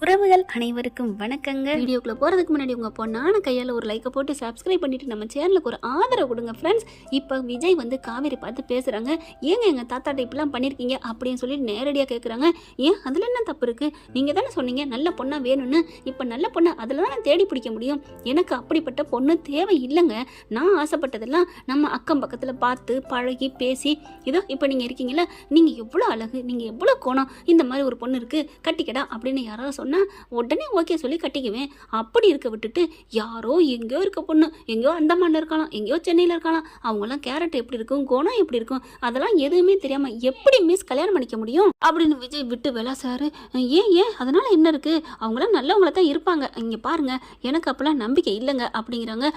உறவுகள் அனைவருக்கும் வணக்கங்க. வீடியோக்குள்ள போறதுக்கு முன்னாடி உங்க பொண்ணான கையால ஒரு லைக்கை போட்டு சப்ஸ்கிரைப் பண்ணிட்டு நம்ம சேனலுக்கு ஒரு ஆதரவு கொடுங்க ஃப்ரெண்ட்ஸ். இப்போ விஜய் வந்து காவேரி பார்த்து பேசுறாங்க. ஏங்க எங்க தாத்தாட்ட இப்படிலாம் பண்ணிருக்கீங்க அப்படின்னு சொல்லி நேரடியாக கேட்குறாங்க. ஏன் அதுல என்ன தப்பு இருக்கு? நீங்க தானே சொன்னீங்க நல்ல பொண்ணா வேணும்னு. இப்போ நல்ல பொண்ணை அதில் தான் தேடி பிடிக்க முடியும். எனக்கு அப்படிப்பட்ட பொண்ணு தேவை இல்லைங்க. நான் ஆசைப்பட்டதெல்லாம் நம்ம அக்கம் பக்கத்தில் பார்த்து பழகி பேசி இதோ இப்போ நீங்கள் இருக்கீங்களா, நீங்கள் எவ்வளோ அழகு, நீங்கள் எவ்வளோ கோணம், இந்த மாதிரி ஒரு பொண்ணு இருக்கு கட்டிக்கடா அப்படின்னு யாராவது சொன்னா உடனே ஓகே சொல்லி கட்டிக்குவேன். அப்படி இருக்க விட்டுட்டு யாரோ எங்கேயோ இருக்க பொண்ணு, எங்கேயோ அந்தமான்ல இருக்கலாம், எங்கேயோ சென்னையில் இருக்கலாம், அவங்களாம் கேரக்டர் எப்படி இருக்கும், குணம் எப்படி இருக்கும், அதெல்லாம் எதுவுமே தெரியாம எப்படி மிஸ் கல்யாணம் பண்ணிக்க முடியும் அப்படின்னு விஜய் விட்டு விளாசாரு. ஏன் ஏன் அதனால என்ன இருக்கு, அவங்களாம் நல்லவங்கள தான் இருப்பாங்க, இங்க பாருங்க எனக்கு அப்பெல்லாம் நம்பிக்கை இல்லைங்க அப்படிங்கிறாங்க.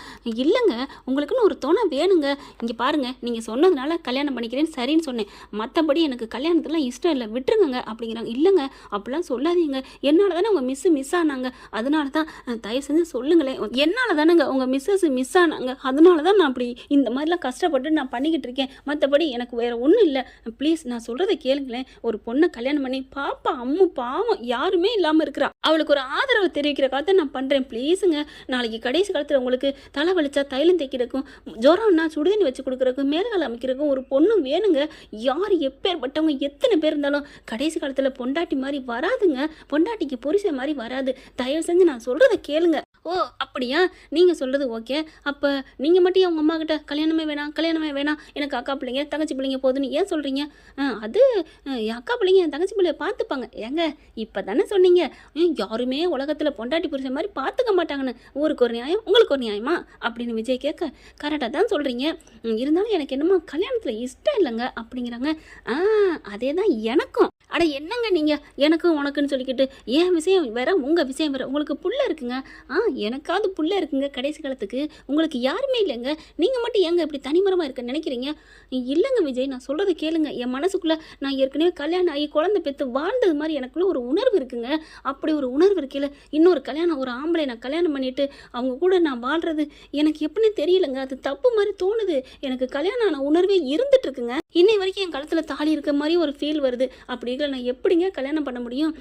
இல்லைங்க, உங்களுக்குன்னு ஒரு துணை வேணுங்க. இங்க பாருங்க, நீங்க சொன்னதுனால கல்யாணம் பண்ணிக்கிறேன்னு சரின்னு சொன்னேன், மற்றபடி எனக்கு கல்யாணத்துலாம் இஷ்டம் இல்லை, விட்டுருங்க அப்படிங்கிறாங்க. இல்லைங்க அப்படிலாம் சொல்லாதீங்க, என்னால் தானே உங்கள் மிஸ் ஆனாங்க, அதனால தான் தயவு செஞ்சு சொல்லுங்களேன், என்னால் தானேங்க உங்கள் மிஸ் ஆனாங்க, அதனால தான் நான் அப்படி இந்த மாதிரிலாம் கஷ்டப்பட்டு நான் பண்ணிக்கிட்டு இருக்கேன், மற்றபடி எனக்கு வேறு ஒன்றும் இல்லை, ப்ளீஸ் நான் சொல்கிறத கேளுங்களேன். ஒரு பொண்ணை கல்யாணம் பண்ணி பாப்பா அம்மு பாவம் யாருமே இல்லாமல் இருக்கிறா, அவளுக்கு ஒரு ஆதரவு தெரிவிக்கிற காலத்தை நான் பண்ணுறேன் ப்ளீஸுங்க. நாளைக்கு கடைசி காலத்தில் உங்களுக்கு தலை வலிச்சா தைலம் தைக்கிறதுக்கும், ஜுரம்னா சுடுதண்ணி வச்சு கொடுக்குறதுக்கும், மேல்கால் அமைக்கிறதுக்கும் ஒரு பொண்ணு வேணுங்க. யார் எப்பேற்பட்டவங்க எத்தனை பேர் இருந்தாலும் கடைசி காலத்தில் பொண்டாட்டி மாதிரி வராதுங்க, பொண்டாட்டிக்கு புருஷன் மாதிரி வராது. தயவு செஞ்சு நான் சொல்கிறத கேளுங்க. ஓ அப்படியா, நீங்கள் சொல்கிறது ஓகே. அப்போ நீங்கள் மட்டும் அவங்க அம்மா கிட்ட கல்யாணமே வேணாம், எனக்கு அக்கா பிள்ளைங்க தங்கச்சி பிள்ளைங்க போதுன்னு ஏன் சொல்கிறீங்க? அது என் அக்கா பிள்ளைங்க என் தங்கச்சி பிள்ளைய பார்த்துப்பாங்க. ஏங்க இப்போ தானே சொன்னீங்க யாருமே உலகத்தில் பொண்டாட்டி புருஷன் மாதிரி பார்த்துக்க மாட்டாங்கன்னு, ஊருக்கு ஒரு நியாயம் உங்களுக்கு ஒரு நியாயமா அப்படின்னு விஜய் கேட்க, கரெக்டாக தான் சொல்கிறீங்க, இருந்தாலும் எனக்கு என்னமோ கல்யாணத்தில் இஷ்டம் இல்லைங்க அப்படிங்கிறாங்க. அதே தான் எனக்கும். அட என்னங்க நீங்கள் எனக்கும் உனக்குன்னு சொல்லிக்கிட்டு என் விஷயம் வேற உங்கள் விஷயம் வேற, உங்களுக்கு புள்ள இருக்குங்க, எனக்காவது புள்ள இருக்குங்க, கடைசி காலத்துக்கு உங்களுக்கு யாருமே இல்லைங்க, நீங்கள் மட்டும் ஏங்க இப்படி தனிமரமாக இருக்குன்னு நினைக்கிறீங்க? இல்லைங்க விஜய், நான் சொல்கிறத கேளுங்க. என் மனசுக்குள்ளே நான் ஏற்கனவே கல்யாணம் ஆகி குழந்தை பெற்று வாழ்ந்தது மாதிரி எனக்குள்ளே ஒரு உணர்வு இருக்குங்க. அப்படி ஒரு உணர்வு இருக்கையில் இன்னொரு கல்யாணம், ஒரு ஆம்பளை நான் கல்யாணம் பண்ணிவிட்டு அவங்க கூட நான் வாழ்கிறது எனக்கு எப்படின்னு தெரியலைங்க, அது தப்பு மாதிரி தோணுது. எனக்கு கல்யாணம் ஆன உணர்வே இருந்துட்டு இருக்குங்க, இன்னை வரைக்கும் என் கழுத்தில் தாலி இருக்க மாதிரி ஒரு ஃபீல் வருது. அப்படி இல்லை நான் எப்படிங்க கல்யாணம் பண்ண முடியும்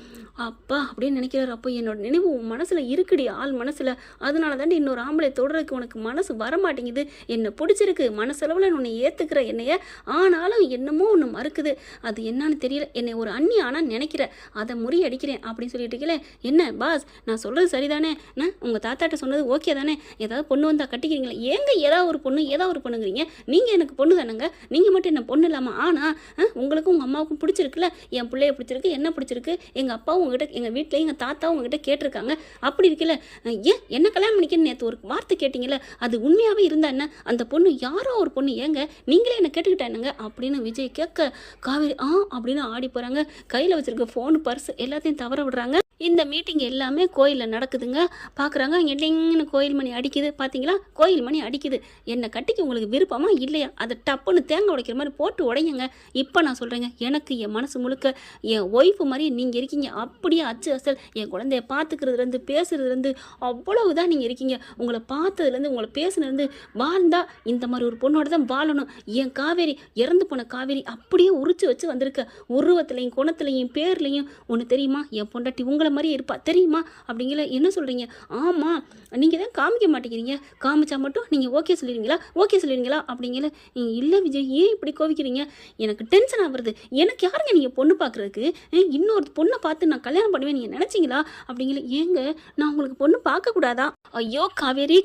அப்பா அப்படின்னு நினைக்கிறாரு. அப்போ என்னோட நினைவு உன் மனசில் இருக்குடி, ஆள் மனசில், அதனால தாண்டி இன்னொரு ஆம்பளை தொடுறதுக்கு உனக்கு மனசு வரமாட்டேங்குது, என்னை பிடிச்சிருக்கு, மனசளவில் உன்னை ஏற்றுக்கிற என்னைய, ஆனாலும் என்னமோ ஒன்று மறுக்குது, அது என்னன்னு தெரியல, என்னை ஒரு அண்ணி ஆனால் நினைக்கிற, அதை முறியடிக்கிறேன் அப்படின்னு சொல்லிட்டு இருக்கல. என்ன பாஸ் நான் சொல்கிறது சரிதானே, உங்கள் தாத்தாட்ட சொன்னது ஓகே தானே, ஏதாவது பொண்ணு வந்தால் கட்டிக்கிறீங்களா? ஏங்க ஏதாவது ஒரு பொண்ணுங்கிறீங்க, நீங்கள் எனக்கு பொண்ணு தானேங்க, நீங்கள் மட்டும் என்ன பொண்ணு இல்லாமல், ஆனால் உங்களுக்கும் உங்கள் அம்மாவுக்கும் பிடிச்சிருக்குல்ல, என் பிள்ளைய பிடிச்சிருக்கு, என்ன பிடிச்சிருக்கு, எங்கள் அப்பாவும் உங்ககிட்ட, எங்கள் வீட்டில் எங்கள் தாத்தாவும் உங்ககிட்ட கேட்டிருக்காங்க, அப்படி இருக்கல ஏன் என்ன கல்யாணம் பண்ணிக்கன்னு நேற்று ஒரு வார்த்தை கேட்டிங்கல்ல, அது உண்மையாகவே இருந்தா என்ன, அந்த பொண்ணு யாரோ ஒரு பொண்ணு, ஏங்க நீங்களே என்ன கேட்டுக்கிட்டா என்னங்க அப்படின்னு விஜய் கேட்க, காவேரி அப்படின்னு ஆடி போகிறாங்க. கையில் வச்சுருக்க ஃபோனு பர்ஸ் எல்லாத்தையும் தவற விடுறாங்க. இந்த மீட்டிங் எல்லாமே கோயிலில் நடக்குதுங்க. பார்க்குறாங்க, எட்டிங்கன்னு கோயில் மணி அடிக்குது, பார்த்தீங்களா கோயில் மணி அடிக்குது, என்னை கட்டிக்கு உங்களுக்கு விருப்பமா இல்லையா, அதை டப்புன்னு தேங்காய் உடைக்கிற மாதிரி போட்டு உடையுங்க. இப்போ நான் சொல்கிறேங்க, எனக்கு என் மனசு முழுக்க என் ஒய்ஃபு மாதிரி நீங்கள் இருக்கீங்க, அப்படியே அச்சு அசல், என் குழந்தைய பார்த்துக்கிறதுலேருந்து பேசுறதுலேருந்து அவ்வளவுதான் நீங்கள் இருக்கீங்க. உங்களை பார்த்ததுலேருந்து உங்களை பேசுனதுலேருந்து வாழ்ந்தா இந்த மாதிரி ஒரு பொண்ணோட தான் வாழணும். என் காவேரி, இறந்து போன காவேரி அப்படியே உரிச்சு வச்சு வந்திருக்க, உருவத்துலையும் குணத்துலையும் பேர்லையும் ஒன்று தெரியுமா, என் பொண்டாட்டி உங்களை மாதிரி இருப்பா தெரியுமா அப்படிங்கிற. என்ன சொல்கிறீங்க? ஆமாம் நீங்கள் தான் காமிக்க மாட்டேங்கிறீங்க, காமிச்சா மட்டும் நீங்கள் ஓகே சொல்லிடுவீங்களா அப்படிங்கிற. இல்லை விஜய் ஏன் இப்படி கோவிக்கிறீங்க, எனக்கு டென்ஷன் ஆகுறது, எனக்கு யாருங்க நீங்கள் பொண்ணு பார்க்குறதுக்கு, இன்னொரு பொண்ணை பார்த்து நான் கல்யாணம் பண்ணுவேன் நீங்கள் நினச்சிங்களா அப்படிங்கிற. ஏங்க நான் உங்களுக்கு பொண்ணு பார்க்கக்கூடாதா? ஐயோ காவேரி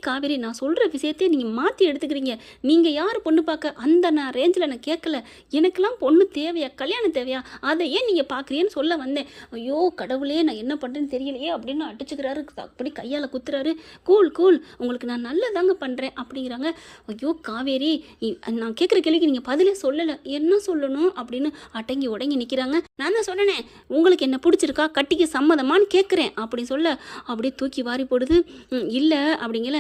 நான் சொல்கிற விஷயத்தையே நீங்கள் மாற்றி எடுத்துக்கிறீங்க. நீங்கள் யார் பொண்ணு பார்க்க, அந்த நான் ரேஞ்சில் நான் கேட்கல, எனக்கெல்லாம் பொண்ணு தேவையா, கல்யாணம் தேவையா, அதை ஏன் நீங்கள் பார்க்குறீன்னு சொல்ல வந்தேன். ஐயோ கடவுளே நான் என்ன பண்ணுறேன்னு தெரியலையே அப்படின்னு அடிச்சுக்கிறாரு, அப்படி கையால் குத்துறாரு. கூல் உங்களுக்கு நான் நல்லதாங்க பண்ணுறேன் அப்படிங்கிறாங்க. ஐயோ காவேரி நான் கேட்குற கேள்விக்கு நீங்கள் பதிலே சொல்லலை, என்ன சொல்லணும் அப்படின்னு அடங்கி உடங்கி நிற்கிறாங்க. நான் தான் சொன்னேனே உங்களுக்கு என்ன பிடிச்சிருக்கா, கட்டிக்கு சம்மதமானு கேட்குறேன் அப்படின்னு சொல்ல அப்படியே தூக்கி வாரி போடுது. இல்லை அப்படிங்கல,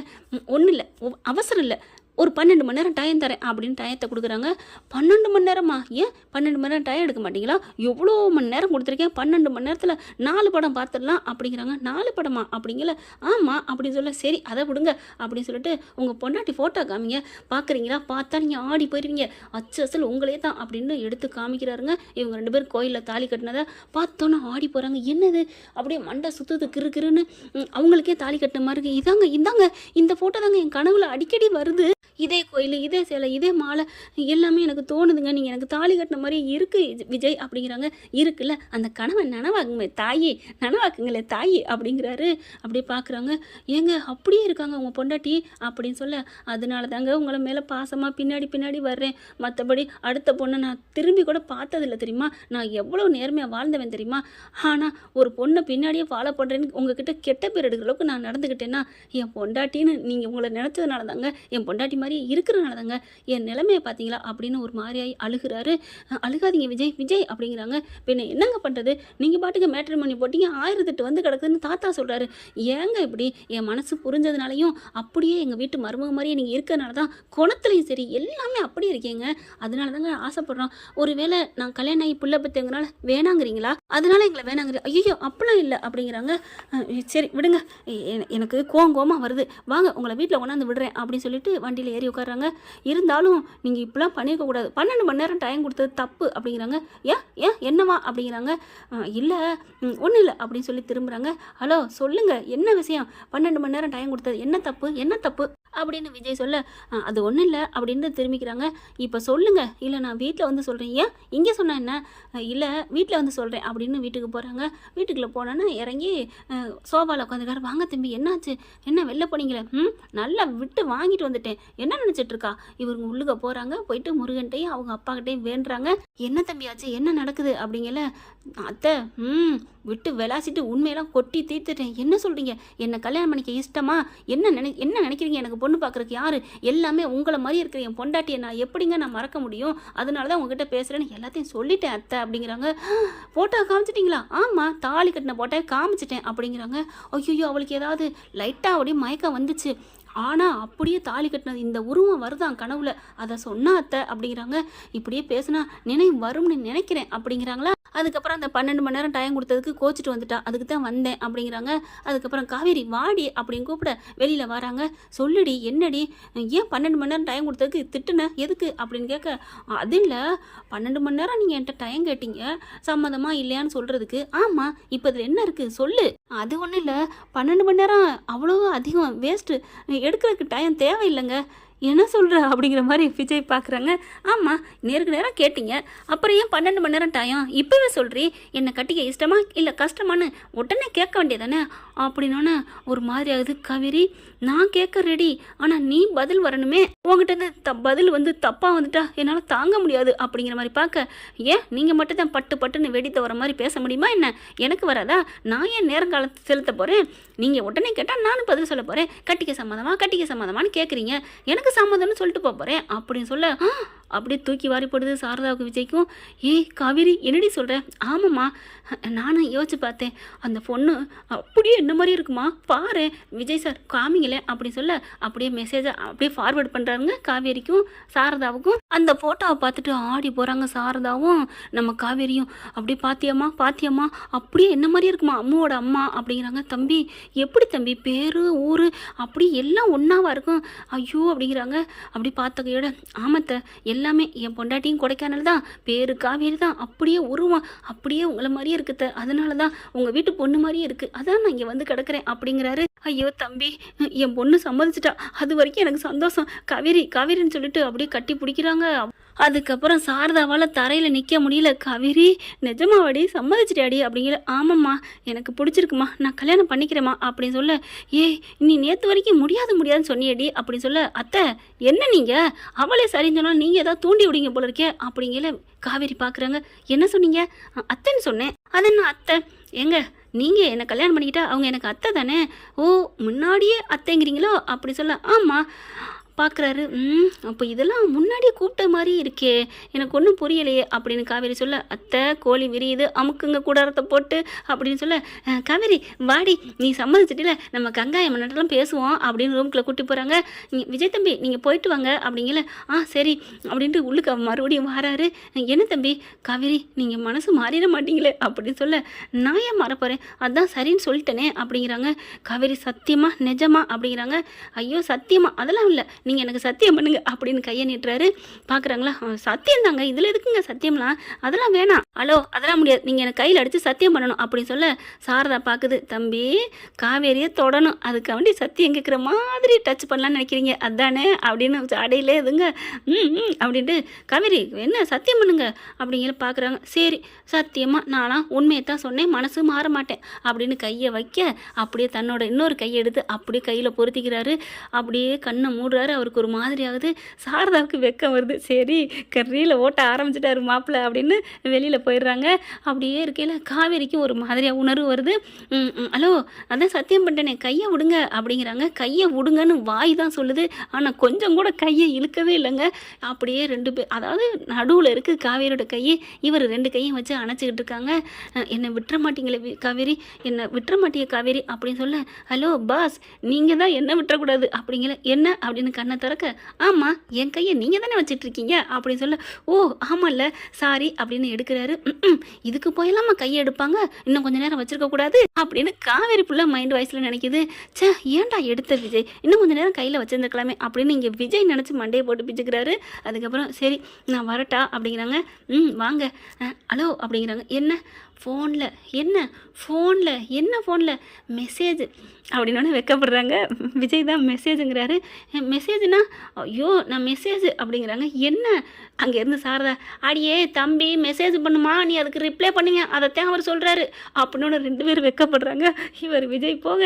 ஒன்றும் இல்லை, அவசரம் இல்லை, ஒரு 12 மணி நேரம் டைம் தரேன் அப்படின்னு டயத்தை கொடுக்குறாங்க. 12 மணி நேரமா? ஏன் 12 மணி நேரம் டைம் எடுக்க மாட்டீங்களா? எவ்வளோ மணி நேரம் கொடுத்துருக்கேன், 12 மணி நேரத்தில் 4 படம் பார்த்துடலாம் அப்படிங்கிறாங்க. 4 படமா அப்படிங்கல. ஆமாம் அப்படின்னு சொல்ல, சரி அதை விடுங்க அப்படின்னு சொல்லிட்டு உங்கள் பொண்டாட்டி ஃபோட்டோ காமிங்க, பார்க்குறீங்களா, பார்த்தா நீங்கள் ஆடி போயிருவீங்க, அசல் உங்களே தான் அப்படின்னு எடுத்து காமிக்கிறாருங்க. இவங்க 2 பேரும் கோயிலில் தாலி கட்டினதை பார்த்தோன்னா ஆடி போகிறாங்க. என்னது அப்படியே மண்டை சுற்றுது கிருன்னு, அவங்களுக்கே தாலி கட்டின மாதிரி இருக்கு. இந்தாங்க இந்த ஃபோட்டோ தாங்க என் கனவுல அடிக்கடி வருது, இதே கோயில், இதே சேலை, இதே மாலை, எல்லாமே எனக்கு தோணுதுங்க, நீங்கள் எனக்கு தாலி கட்டின மாதிரி இருக்குது விஜய் அப்படிங்கிறாங்க. இருக்குல்ல, அந்த கனவை நனவாக்குங்க தாயி, நனவாக்குங்களே தாயி அப்படிங்கிறாரு. அப்படியே பார்க்குறாங்க. ஏங்க அப்படியே இருக்காங்க உங்கள் பொண்டாட்டி அப்படின்னு சொல்ல, அதனால தாங்க உங்களை மேலே பாசமாக பின்னாடி வர்றேன், மற்றபடி அடுத்த பொண்ணை நான் திரும்பி கூட பார்த்ததில்ல தெரியுமா, நான் எவ்வளோ நேர்மையாக வாழ்ந்தவன் தெரியுமா, ஆனால் ஒரு பொண்ணை பின்னாடியே ஃபாலோ பண்ணுறேன்னு உங்ககிட்ட கெட்ட பேர் எடுக்கிற அளவுக்கு நான் நடந்துக்கிட்டேன்னா என் பொண்டாட்டின்னு நீங்கள் உங்களை நினச்சதுனால தாங்க, என் பொண்டாட்டி மாதிரி இருக்கிறனால தாங்க என் நிலைமையை பார்த்தீங்களா அப்படின்னு ஒரு மாதிரியாகி அழுகிறாரு. அழுகாதீங்க விஜய் அப்படிங்கிறாங்க. பின்ன என்னங்க பண்ணுறது, நீங்கள் பாட்டுக்கு மேட்ரிமோனி போட்டிங்க, 1008 வந்து கிடக்குதுன்னு தாத்தா சொல்கிறாரு. ஏங்க இப்படி, என் மனசு புரிஞ்சதுனாலையும் அப்படியே எங்கள் வீட்டு மருமக மாதிரியே நீங்கள் இருக்கிறனால தான் குணத்துலையும் சரி எல்லாமே அப்படியே இருக்கீங்க, அதனால தாங்க ஆசைப்பட்றோம். ஒருவேளை நான் கல்யாணம் ஆகி புள்ள பற்றவங்கனால வேணாங்கிறீங்களா, அதனால எங்களை வேணாங்கிறீங்க? ஐயோ அப்படிலாம் இல்லை அப்படிங்கிறாங்க. சரி விடுங்க, எனக்கு கோவமாக வருது, வாங்க உங்களை வீட்டில் கொண்டாந்து விடுறேன் அப்படின்னு சொல்லிட்டு வண்டியில் ஏறி உட்காடுறாங்க. இருந்தாலும் நீங்கள் இப்படிலாம் பண்ணியிருக்கக்கூடாது, 12 மணி நேரம் டைம் கொடுத்தது தப்பு அப்படிங்கிறாங்க. ஏன் என்னவா அப்படிங்கிறாங்க. இல்லை ஒன்றும் இல்லை அப்படின்னு சொல்லி திரும்புகிறாங்க. ஹலோ சொல்லுங்கள் என்ன விஷயம், 12 மணி நேரம் டைம் கொடுத்தது என்ன தப்பு அப்படின்னு விஜய் சொல்ல, அது ஒன்றும் இல்லை அப்படின்னு திரும்பிக்கிறாங்க. இப்போ சொல்லுங்கள், இல்லை நான் வீட்டில் வந்து சொல்கிறேன். ஏன் இங்கே சொன்ன என்ன, இல்லை வீட்டில் வந்து சொல்கிறேன் அப்படின்னு வீட்டுக்கு போகிறாங்க. வீட்டுக்குள்ளே போனோன்னா இறங்கி சோஃபாவில் உட்காந்துக்காரு. வாங்க தம்பி என்னாச்சு, என்ன வெளில போனீங்களே, நல்லா விட்டு வாங்கிட்டு வந்துட்டேன், என்ன நினச்சிட்டு இருக்கா இவங்க உள்ளுக்க போகிறாங்க. போயிட்டு முருகன்ட்டையும் அவங்க அப்பாக்கிட்டையும் வேண்டுறாங்க. என்ன தம்பியாச்சு, என்ன நடக்குது அப்படிங்கல. அத்தை விட்டு விளாசிட்டு உண்மையெல்லாம் கொட்டி தீர்த்துட்டேன். என்ன சொல்கிறீங்க, என்னை கல்யாணம் பண்ணிக்க இஷ்டமா, என்ன நினைக்கிறீங்க, எனக்கு பொண்ணு பார்க்குறக்கு யார், எல்லாமே உங்களை மாதிரி இருக்கிற என் பொண்டாட்டியை நான் எப்படிங்க நான் மறக்க முடியும், அதனால தான் உங்ககிட்ட பேசுகிறேன்னு எல்லாத்தையும் சொல்லிட்டேன் அத்தை அப்படிங்கிறாங்க. போட்டோ காமிச்சிட்டிங்களா? ஆமாம் தாலி கட்டின போட்டோ காமிச்சிட்டேன் அப்படிங்கிறாங்க. ஐயோ அவளுக்கு ஏதாவது லைட்டாக அப்படியே மயக்கம் வந்துச்சு, ஆனால் அப்படியே தாலி கட்டினது இந்த உருவம் வருதான் கனவுல, அதை சொன்னா அத்தை அப்படிங்கிறாங்க. இப்படியே பேசுனா நினைவு வரும்னு நினைக்கிறேன் அப்படிங்கிறாங்களா. அதுக்கப்புறம் அந்த 12 மணி நேரம் டைம் கொடுத்ததுக்கு கோச்சிட்டு வந்துட்டா, அதுக்கு தான் வந்தேன் அப்படிங்கிறாங்க. அதுக்கப்புறம் காவேரி வாடி அப்படின்னு கூப்பிட வெளியில் வராங்க. சொல்லுடி என்னடி, ஏன் 12 மணி நேரம் டைம் கொடுத்ததுக்கு திட்டுன, எதுக்கு அப்படின்னு கேட்க, அது இல்லை 12 மணி நேரம் நீங்கள் என்கிட்ட டைம் கேட்டீங்க, சம்மதமாக இல்லையான்னு சொல்கிறதுக்கு. ஆமாம் இப்போ இதில் என்ன இருக்குது சொல்லு. அது ஒன்றும் இல்லை, 12 மணி நேரம் அவ்வளோ அதிகம் வேஸ்ட்டு, எடுக்கிறதுக்கு டைம் தேவையில்லைங்க. என்ன சொல்கிற அப்படிங்கிற மாதிரி விஜய் பார்க்குறாங்க. ஆமாம் நேருக்கு நேரம் கேட்டீங்க, அப்புறம் ஏன் 12 மணி நேரம் டைம் இப்போவே சொல்கிறீ, என்னை கட்டிக்க இஷ்டமா இல்லை கஷ்டமானு உடனே கேட்க வேண்டியதானே அப்படின்னோன்னே ஒரு மாதிரி ஆகுது. காவேரி நான் கேட்க ரெடி, ஆனால் நீ பதில் வரணுமே, உங்ககிட்ட பதில் வந்து தப்பாக வந்துட்டா என்னால் தாங்க முடியாது அப்படிங்கிற மாதிரி பார்க்க, ஏன் நீங்கள் மட்டும் தான் பட்டுன்னு வெடித்த வர மாதிரி பேச முடியுமா என்ன, எனக்கு வராதா, நான் ஏன் நேரங்காலத்தை செலுத்த போகிறேன், நீங்கள் உடனே கேட்டால் நானும் பதில் சொல்ல போகிறேன், கட்டிக்க சம்மதமானு கேட்குறீங்க, எனக்கு சம்மதம்னு சொல்லிட்டு போகிறேன் அப்படின்னு சொல்ல, அப்படியே தூக்கி வாரி போடுது சாரதாவுக்கு விஜய்க்கும். ஏய் காவேரி என்னடி சொல்கிற? ஆமாம்மா நானும் யோசிச்சு பார்த்தேன், அந்த பொண்ணு அப்படியே என்ன மாதிரி இருக்குமா பாரு விஜய் சார் காமிங்களே அப்படின்னு சொல்ல, அப்படியே மெசேஜை அப்படியே ஃபார்வேர்ட் பண்ணுறாங்க காவேரிக்கும் சாரதாவுக்கும். அந்த ஃபோட்டோவை பார்த்துட்டு ஆடி போகிறாங்க சாரதாவும் நம்ம காவேரியும். அப்படியே பாத்தியம்மா அப்படியே என்ன மாதிரி இருக்குமா அம்மாவோட அம்மா அப்படிங்கிறாங்க. தம்பி எப்படி தம்பி பேர் ஊர் அப்படி எல்லாம் ஒன்றாவா இருக்கும், ஐயோ அப்படிங்கிறாங்க. அப்படி பார்த்த கையோட ஆமத்தை எல்லாமே என் பொண்டாட்டியும் கொடைக்கானல் தான், பேரு காவேரி தான், அப்படியே உருவம் அப்படியே உங்களை மாதிரியே இருக்குது, அதனால தான் உங்கள் வீட்டு பொண்ணு மாதிரியே இருக்குது, அதான் நான் இங்கே வந்து கிடக்கிறேன் அப்படிங்கிறாரு. ஐயோ தம்பி என் பொண்ணு சம்மதிச்சிட்டா, அது வரைக்கும் எனக்கு சந்தோஷம், காவேரின்னு சொல்லிட்டு அப்படியே கட்டி பிடிக்கிறாங்க. அதுக்கப்புறம் சாரதாவால் தரையில் நிற்க முடியல. காவேரி நிஜமாவாடி சம்மதிச்சிட்டாடி அப்படிங்கிற. ஆமாம்மா எனக்கு பிடிச்சிருக்குமா, நான் கல்யாணம் பண்ணிக்கிறேம்மா அப்படின்னு சொல்ல, ஏய் நீ நேற்று வரைக்கும் முடியாதுன்னு சொன்னியடி அப்படின்னு சொல்ல, அத்தை என்ன நீங்கள் அவளே சரின்னு சொன்னால் நீங்கள் ஏதாவது தூண்டி விடுங்க போல இருக்கே அப்படிங்கிற. காவேரி பார்க்குறாங்க. என்ன சொன்னீங்க? அத்தைன்னு சொன்னேன். அது என்ன அத்தை, எங்க நீங்கள் என்னை கல்யாணம் பண்ணிக்கிட்டா அவங்க எனக்கு அத்தை தானே. ஓ முன்னாடியே அத்தைங்கிறீங்களோ அப்படி சொல்ல. ஆமாம் பார்க்குறாரு. அப்போ இதெல்லாம் முன்னாடியே கூப்பிட்ட மாதிரி இருக்கே, எனக்கு ஒன்றும் புரியலையே அப்படின்னு காவேரி சொல்ல, அத்தை கோழி விரியுது அமுக்குங்க கூடாரத்தை போட்டு அப்படின்னு சொல்ல, காவேரி வாடி நீ சம்மதிச்சிட்டில நம்ம கங்காயம் மன்னட்டெல்லாம் பேசுவோம் அப்படின்னு ரூம்குள்ளே கூட்டி போகிறாங்க. விஜய் தம்பி நீங்கள் போயிட்டு வாங்க அப்படிங்கல. சரி அப்படின்ட்டு உள்ளுக்கு மறுபடியும் வராரு. என்ன தம்பி காவேரி நீங்கள் மனசு மாறிட மாட்டீங்களே அப்படின்னு சொல்ல, நான் ஏன் மாறப்போகிறேன், அதான் சரின்னு சொல்லிட்டேனே அப்படிங்கிறாங்க. காவேரி சத்தியமா நிஜமா அப்படிங்கிறாங்க. ஐயோ சத்தியமா அதெல்லாம் இல்லை, நீங்கள் எனக்கு சத்தியம் பண்ணுங்க அப்படின்னு கையை நீட்டுறாரு. பார்க்குறாங்களா, சத்தியம் தாங்க இதில் எதுக்குங்க சத்தியம்லாம், அதெல்லாம் வேணாம், ஹலோ அதெல்லாம் முடியாது, நீங்கள் எனக்கு கையில் அடித்து சத்தியம் பண்ணணும் அப்படின்னு சொல்ல, சாரதா பார்க்குது. தம்பி காவேரியை தொடணும், அதுக்காண்டி சத்தியம் கேட்குற மாதிரி டச் பண்ணலான்னு நினைக்கிறீங்க அதானே அப்படின்னு அடையிலே இதுங்க அப்படின்ட்டு, காவேரி என்ன சத்தியம் பண்ணுங்க அப்படிங்கிற பார்க்குறாங்க. சரி சத்தியமாக நான்லாம் உண்மையை தான் சொன்னேன், மனசு மாற மாட்டேன் அப்படின்னு கையை வைக்க, அப்படியே தன்னோட இன்னொரு கையை எடுத்து அப்படியே கையில் பொருத்திக்கிறாரு. அப்படியே கண்ணை மூடுறாரு. அவருக்கு ஒரு மாதிரி ஆகுது. சாரதாவுக்கு வெக்கம் வருது. சரி கறியில் ஓட்ட ஆரம்பிச்சிட்டாரு மாப்பிள்ளை அப்படின்னு வெளியில் போயிடுறாங்க. அப்படியே இருக்கையில் காவேரிக்கும் ஒரு மாதிரியாக உணர்வு வருது. ஹலோ அதான் சத்தியம் பண்ணிட்டேனே கையை விடுங்க அப்படிங்கிறாங்க. கையை விடுங்கன்னு வாய் தான் சொல்லுது, ஆனால் கொஞ்சம் கூட கையை இழுக்கவே இல்லைங்க. அப்படியே ரெண்டு பேர், அதாவது நடுவில் இருக்குது காவேரியோட கையை, இவர் ரெண்டு கையும் வச்சு அணைச்சிக்கிட்டு இருக்காங்க. என்னை விட்டுற மாட்டீங்களே காவேரி, என்னை விட்டுற மாட்டீங்க காவேரி அப்படின்னு சொல்ல, ஹலோ பாஸ் நீங்கள் தான் என்ன விட்டுறக்கூடாது அப்படிங்கிற. என்ன அப்படின்னு கண்ணை திறக்க, ஆமாம் என் கையை நீங்கள் தானே வச்சிட்டு இருக்கீங்க அப்படின்னு சொல்ல, ஓ ஆமாம்ல சாரி அப்படின்னு எடுக்கிறாரு. இதுக்கு போயெல்லாமா கையை எடுப்பாங்க, இன்னும் கொஞ்சம் நேரம் வச்சிருக்க கூடாது அப்படின்னு காவேரி புள்ள மைண்ட் வாய்ஸில் நினைக்குது. சே ஏன்டா எடுத்த விஜய், இன்னும் கொஞ்சம் நேரம் கையில் வச்சிருந்துக்கலாமே அப்படின்னு இங்கே விஜய் நினச்சி மண்டையை போட்டு பிச்சுக்கிறாரு. அதுக்கப்புறம் சரி நான் வரட்டா அப்படிங்கிறாங்க. வாங்க ஹலோ அப்படிங்கிறாங்க. என்ன ஃபோனில் என்ன ஃபோனில் மெசேஜ் அப்படின்னோடனே வெக்கப்படுறாங்க. விஜய் தான் மெசேஜுங்கிறாரு. மெசேஜ்னா ஐயோ நான் மெசேஜ் அப்படிங்கிறாங்க. என்ன அங்கேருந்து சாரதா, அடியே தம்பி மெசேஜ் பண்ணுமா நீ அதுக்கு ரிப்ளை பண்ணுங்க அதைத்தான் அவர் சொல்கிறாரு அப்படின்னு ரெண்டு பேரும் வெக்கப்படுறாங்க. இவர் விஜய் போக,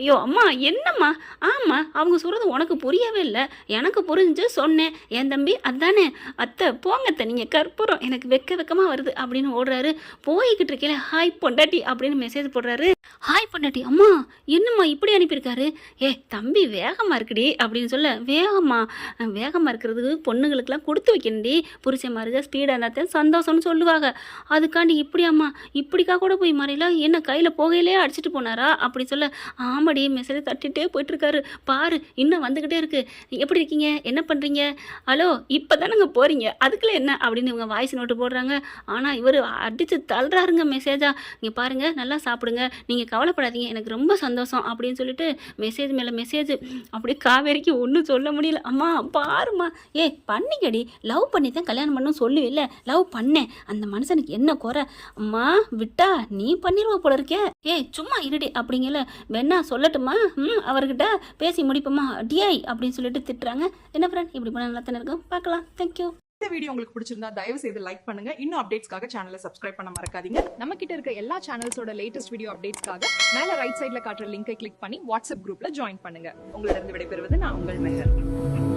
ஐயோ அம்மா என்னம்மா, ஆமாம் அவங்க சொல்கிறது உனக்கு புரியவே இல்லை, எனக்கு புரிஞ்சு சொன்னேன் என் தம்பி அதானே, அத்தை போங்கத்தை நீங்கள் கற்பூரம் எனக்கு வெக்கமாக வருது அப்படின்னு ஓடுறாரு. போய்கிட்டு இருக்கல, ஹாய் பொண்டாட்டி அப்படின்னு மெசேஜ் போடுறாரு. ஹாய் பொண்டாட்டி, அம்மா என்னம்மா இப்படி அனுப்பியிருக்காரு, தம்பி வேகமாக இருக்குடி அப்படின்னு சொல்ல, வேகமாக இருக்கிறதுக்கு பொண்ணுங்களுக்கெல்லாம் கொடுத்து வைக்கணுடி, புருஷன் மாறுக ஸ்பீடாக இருந்தால் சந்தோஷம்னு சொல்லுவாங்க, அதுக்காண்டி இப்படியாம்மா இப்படிக்கா கூட போய் மாறிலாம் என்ன கையில் புகையிலே அடிச்சுட்டு போனாரா அப்படி சொல்ல, ஆமாடி மெசேஜ் தட்டிகிட்டே போயிட்டுருக்காரு பாரு இன்னும் வந்துக்கிட்டே இருக்குது, எப்படி இருக்கீங்க என்ன பண்ணுறீங்க, ஹலோ இப்போ தானேங்க போகிறீங்க அதுக்குள்ளே என்ன அப்படின்னு இவங்க வாய்ஸ் நோட்டு போடுறாங்க. ஆனால் இவர் அடித்து தள்ளுறாருங்க மெசேஜா, இங்கே பாருங்கள் நல்லா சாப்பிடுங்க நீங்கள் கவலைப்படாதீங்க எனக்கு ரொம்ப சந்தோஷம் அப்படின்னு சொல்லிட்டு மெசேஜ் மேலே மெசேஜ். அப்படியே காவேரிக்கு ஒன்றும் சொல்ல முடியல. அம்மா பாருமா, பண்ணிக்கடி லவ் பண்ணி தான் கல்யாணம் பண்ணணும் சொல்லுவில்ல, லவ் பண்ணேன் அந்த மனுஷனுக்கு என்ன குறை, அம்மா விட்டா நீ பண்ணிடுவ போல இருக்கே, சும்மா இருடி அப்படிங்கல, வேணா சொல்லட்டுமா அவர்கிட்ட பேசி முடிப்போமா டிஐ அப்படின்னு சொல்லிட்டு திட்டுறாங்க. என்ன ஃப்ரெண்ட் இப்படி பண்ண நல்லா தானே இருக்கும், பார்க்கலாம். தேங்க்யூ. இந்த வீடியோ உங்களுக்கு பிடிச்சிருந்தா தயவு செய்து லைக் பண்ணுங்க. இன்னும் அப்டேட்ஸ்க்காக சேனலை சப்ஸ்கிரைப் பண்ண மறக்காதீங்க. நம்ம கிட்ட இருக்க எல்லா சேனல்ஸோட லேட்டஸ்ட் வீடியோ அப்டேட்ஸ்க்காக மேல ரைட் சைடுல காட்டுற லிங்கை கிளிக் பண்ணி வாட்ஸ்அப் குரூப்ல ஜாயின் பண்ணுங்க. உங்களிடம் விடைபெறுவது நான் உங்கள் மெஹர்.